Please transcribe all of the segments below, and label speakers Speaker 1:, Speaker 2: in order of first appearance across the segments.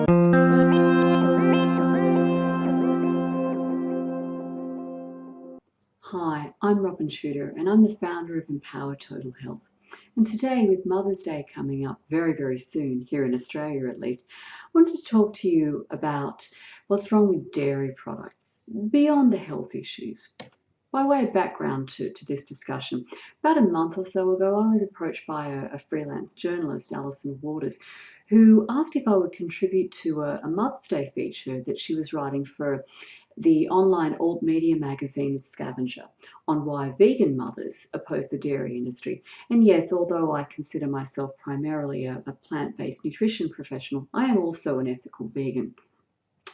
Speaker 1: Hi, I'm Robin Shooter and I'm the founder of Empower Total Health. And today, with Mother's Day coming up very, very soon, here in Australia at least, I wanted to talk to you about what's wrong with dairy products beyond the health issues. By way of background to this discussion, about a month or so ago, I was approached by a freelance journalist, Alison Waters, who asked if I would contribute to a Mother's Day feature that she was writing for the online alt media magazine Scavenger on why vegan mothers oppose the dairy industry. And yes, although I consider myself primarily a plant-based nutrition professional, I am also an ethical vegan.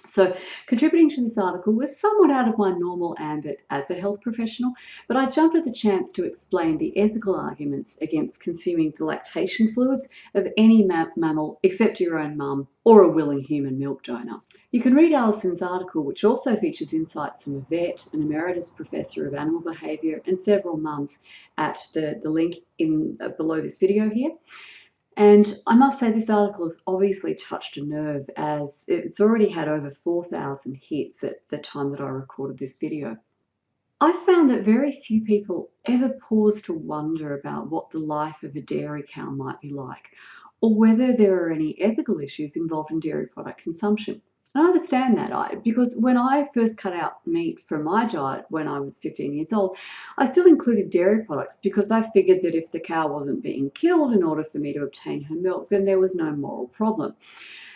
Speaker 1: So contributing to this article was somewhat out of my normal ambit as a health professional, but I jumped at the chance to explain the ethical arguments against consuming the lactation fluids of any mammal except your own mum or a willing human milk donor. You can read Alison's article, which also features insights from a vet, an emeritus professor of animal behaviour, and several mums at the link below this video here. And I must say this article has obviously touched a nerve, as it's already had over 4,000 hits at the time that I recorded this video. I found that very few people ever pause to wonder about what the life of a dairy cow might be like, or whether there are any ethical issues involved in dairy product consumption. And I understand that, because when I first cut out meat from my diet when I was 15 years old, I still included dairy products because I figured that if the cow wasn't being killed in order for me to obtain her milk, then there was no moral problem.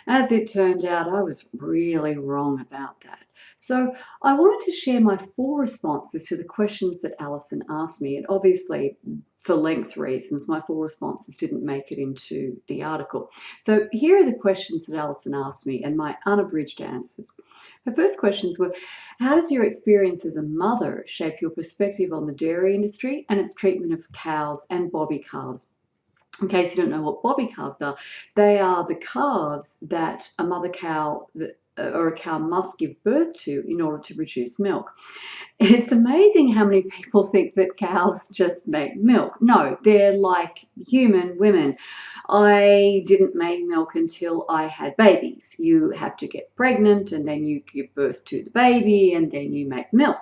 Speaker 1: As it turned out, I was really wrong about that. So I wanted to share my 4 responses to the questions that Alison asked me, and obviously for length reasons, my 4 responses didn't make it into the article. So here are the questions that Alison asked me and my unabridged answers. Her first questions were, how does your experience as a mother shape your perspective on the dairy industry and its treatment of cows and bobby calves? In case you don't know what bobby calves are, they are the calves that a mother cow or a cow must give birth to in order to produce milk. It's amazing how many people think that cows just make milk. No, they're like human women. I didn't make milk until I had babies. You have to get pregnant and then you give birth to the baby and then you make milk.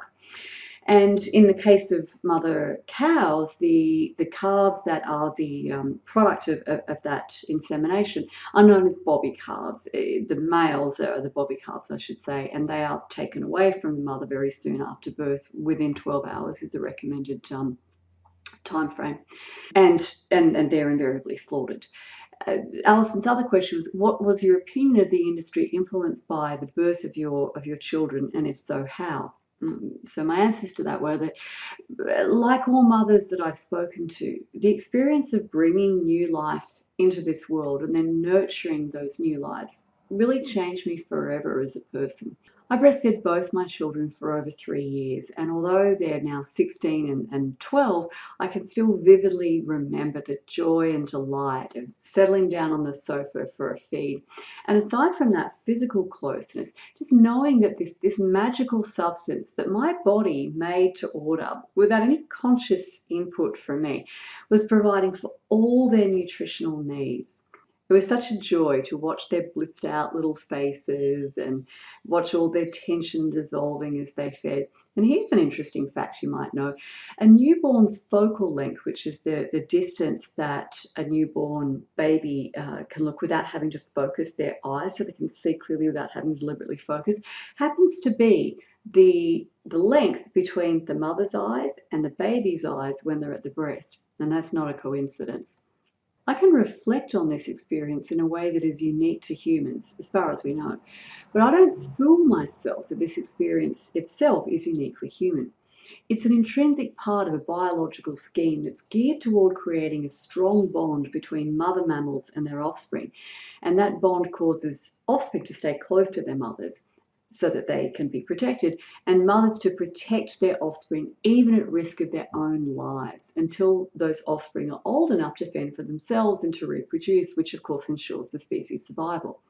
Speaker 1: And in the case of mother cows, the calves that are the product of that insemination are known as bobby calves. The males are the bobby calves, I should say, and they are taken away from the mother very soon after birth. Within 12 hours is the recommended time frame, and they're invariably slaughtered. Alison's other question was, what was your opinion of the industry influenced by the birth of your children, and if so, how? So my answers to that were that, like all mothers that I've spoken to, the experience of bringing new life into this world and then nurturing those new lives really changed me forever as a person. I breastfed both my children for over 3 years, and although they're now 16 and 12, I can still vividly remember the joy and delight of settling down on the sofa for a feed. And aside from that physical closeness, just knowing that this magical substance that my body made to order without any conscious input from me was providing for all their nutritional needs. It was such a joy to watch their blissed out little faces and watch all their tension dissolving as they fed. And here's an interesting fact you might know. A newborn's focal length, which is the distance that a newborn baby can look without having to focus their eyes, so they can see clearly without having to deliberately focus, happens to be the length between the mother's eyes and the baby's eyes when they're at the breast. And that's not a coincidence. I can reflect on this experience in a way that is unique to humans, as far as we know, but I don't fool myself that this experience itself is uniquely human. It's an intrinsic part of a biological scheme that's geared toward creating a strong bond between mother mammals and their offspring, and that bond causes offspring to stay close to their mothers so that they can be protected, and mothers to protect their offspring even at risk of their own lives until those offspring are old enough to fend for themselves and to reproduce, which of course ensures the species survival.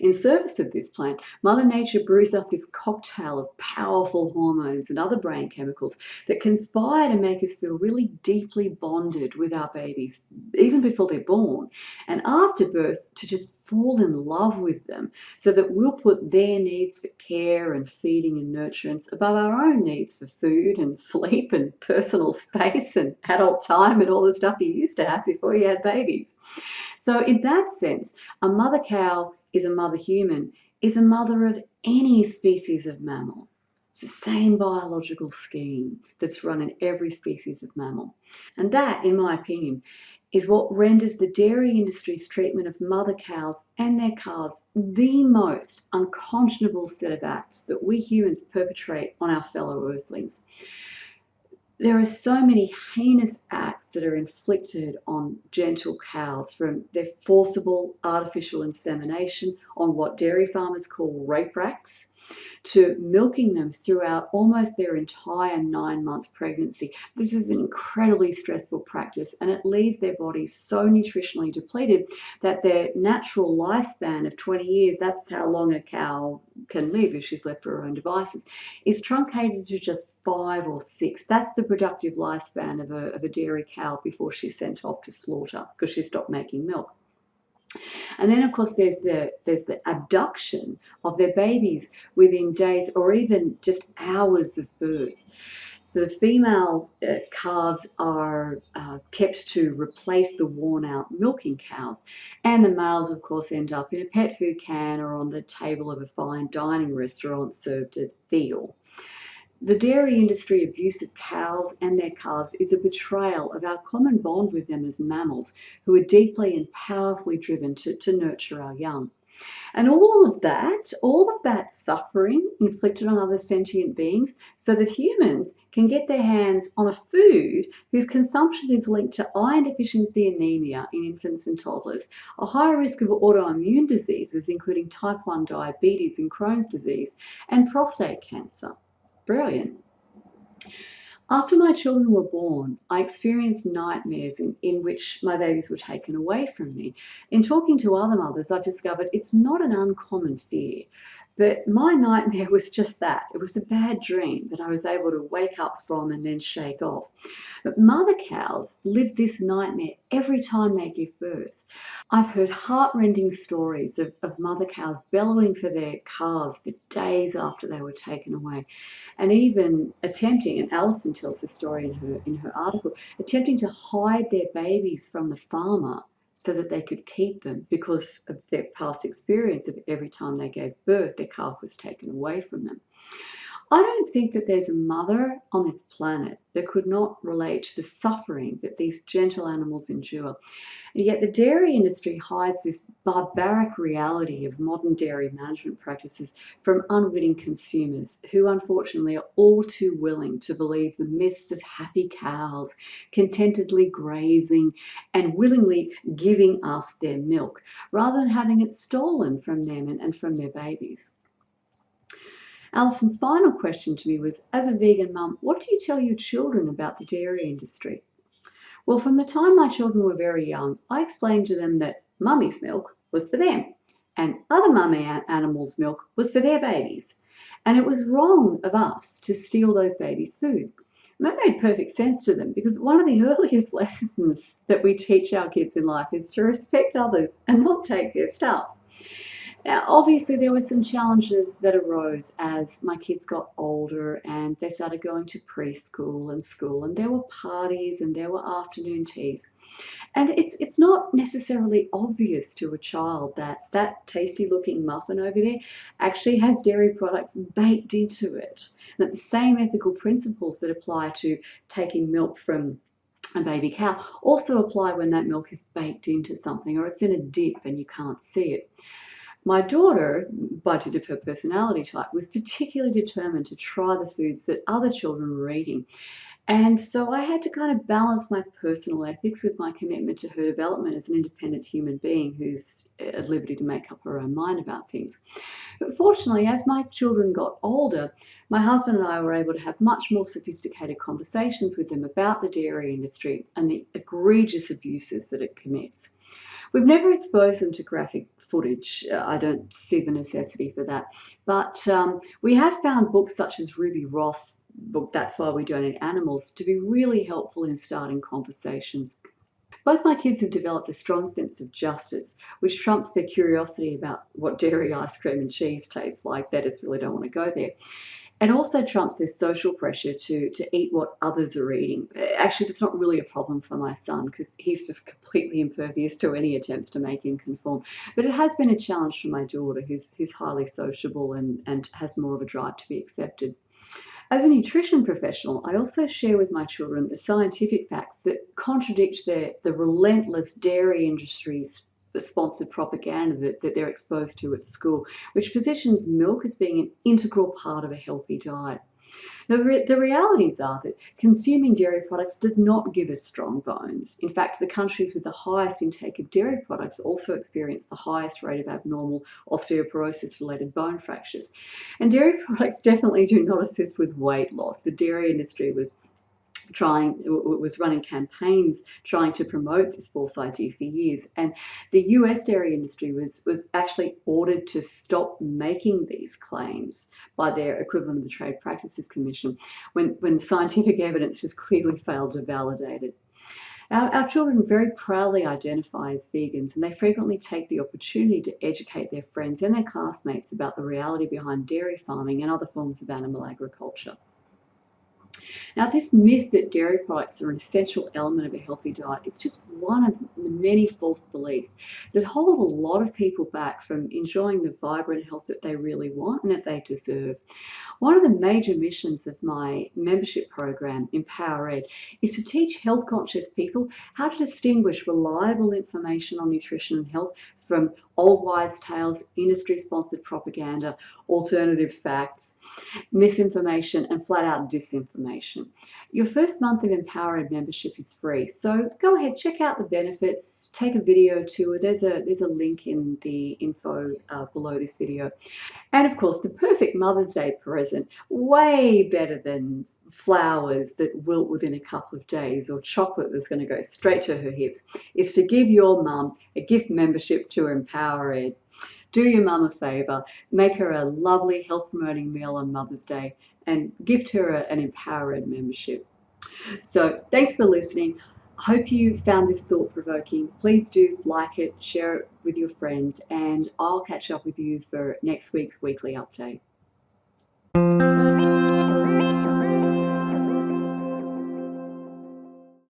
Speaker 1: In service of this plant, Mother Nature brews us this cocktail of powerful hormones and other brain chemicals that conspire to make us feel really deeply bonded with our babies, even before they're born, and after birth to just fall in love with them, so that we'll put their needs for care and feeding and nurturance above our own needs for food and sleep and personal space and adult time and all the stuff you used to have before you had babies. So in that sense, a mother cow is a mother human, is a mother of any species of mammal. It's the same biological scheme that's run in every species of mammal. And that, in my opinion, is what renders the dairy industry's treatment of mother cows and their calves the most unconscionable set of acts that we humans perpetrate on our fellow earthlings. There are so many heinous acts that are inflicted on gentle cows, from their forcible artificial insemination on what dairy farmers call rape racks, to milking them throughout almost their entire 9-month pregnancy. This is an incredibly stressful practice, and it leaves their bodies so nutritionally depleted that their natural lifespan of 20 years, that's how long a cow can live if she's left to her own devices, is truncated to just 5 or 6. That's the productive lifespan of a dairy cow before she's sent off to slaughter because she stopped making milk. And then, of course, there's the abduction of their babies within days or even just hours of birth. The female calves are kept to replace the worn-out milking cows, and the males, of course, end up in a pet food can or on the table of a fine dining restaurant served as veal. The dairy industry abuse of cows and their calves is a betrayal of our common bond with them as mammals who are deeply and powerfully driven to nurture our young. And all of that suffering inflicted on other sentient beings so that humans can get their hands on a food whose consumption is linked to iron deficiency anemia in infants and toddlers, a higher risk of autoimmune diseases including type 1 diabetes and Crohn's disease, and prostate cancer. Brilliant. After my children were born, I experienced nightmares in which my babies were taken away from me. In talking to other mothers, I've discovered it's not an uncommon fear. But my nightmare was just that. It was a bad dream that I was able to wake up from and then shake off. But mother cows live this nightmare every time they give birth. I've heard heartrending stories of mother cows bellowing for their calves for days after they were taken away, and even attempting, and Allison tells the story in her article, attempting to hide their babies from the farmer so that they could keep them because of their past experience of every time they gave birth, their calf was taken away from them. I don't think that there's a mother on this planet that could not relate to the suffering that these gentle animals endure. And yet the dairy industry hides this barbaric reality of modern dairy management practices from unwitting consumers who unfortunately are all too willing to believe the myths of happy cows, contentedly grazing and willingly giving us their milk rather than having it stolen from them and from their babies. Alison's final question to me was, as a vegan mum, what do you tell your children about the dairy industry? Well, from the time my children were very young, I explained to them that mummy's milk was for them and other mummy animals' milk was for their babies. And it was wrong of us to steal those babies' food. And that made perfect sense to them because one of the earliest lessons that we teach our kids in life is to respect others and not take their stuff. Now, obviously, there were some challenges that arose as my kids got older and they started going to preschool and school, and there were parties and there were afternoon teas. And it's not necessarily obvious to a child that that tasty looking muffin over there actually has dairy products baked into it. And that the same ethical principles that apply to taking milk from a baby cow also apply when that milk is baked into something or it's in a dip and you can't see it. My daughter, by dint of her personality type, was particularly determined to try the foods that other children were eating. And so I had to kind of balance my personal ethics with my commitment to her development as an independent human being who's at liberty to make up her own mind about things. But fortunately, as my children got older, my husband and I were able to have much more sophisticated conversations with them about the dairy industry and the egregious abuses that it commits. We've never exposed them to graphic footage. I don't see the necessity for that. But we have found books such as Ruby Roth's book, That's Why We Donate Animals, to be really helpful in starting conversations. Both my kids have developed a strong sense of justice, which trumps their curiosity about what dairy ice cream and cheese tastes like. They just really don't want to go there. And also trumps their social pressure to eat what others are eating. Actually, that's not really a problem for my son because he's just completely impervious to any attempts to make him conform. But it has been a challenge for my daughter, who's highly sociable and has more of a drive to be accepted. As a nutrition professional, I also share with my children the scientific facts that contradict the relentless dairy industry's sponsored propaganda that they're exposed to at school, which positions milk as being an integral part of a healthy diet. The realities are that consuming dairy products does not give us strong bones. In fact, the countries with the highest intake of dairy products also experience the highest rate of abnormal osteoporosis-related bone fractures. And dairy products definitely do not assist with weight loss. The dairy industry was running campaigns trying to promote this false idea for years. And the US dairy industry was actually ordered to stop making these claims by their equivalent of the Trade Practices Commission when the scientific evidence just clearly failed to validate it. Our children very proudly identify as vegans, and they frequently take the opportunity to educate their friends and their classmates about the reality behind dairy farming and other forms of animal agriculture. Now, this myth that dairy products are an essential element of a healthy diet is just one of the many false beliefs that hold a lot of people back from enjoying the vibrant health that they really want and that they deserve. One of the major missions of my membership program, Empower Ed, is to teach health-conscious people how to distinguish reliable information on nutrition and health from old wives' tales, industry-sponsored propaganda, alternative facts, misinformation, and flat-out disinformation. Your first month of Empower Ed membership is free, so go ahead, check out the benefits, take a video tour. There's a link in the info below this video. And of course, the perfect Mother's Day present, way better than flowers that wilt within a couple of days or chocolate that's going to go straight to her hips, is to give your mum a gift membership to Empower Ed. Do your mum a favour, make her a lovely health promoting meal on Mother's Day and gift her an Empower Ed membership. So thanks for listening. I hope you found this thought-provoking. Please do like it, share it with your friends, and I'll catch up with you for next week's weekly update.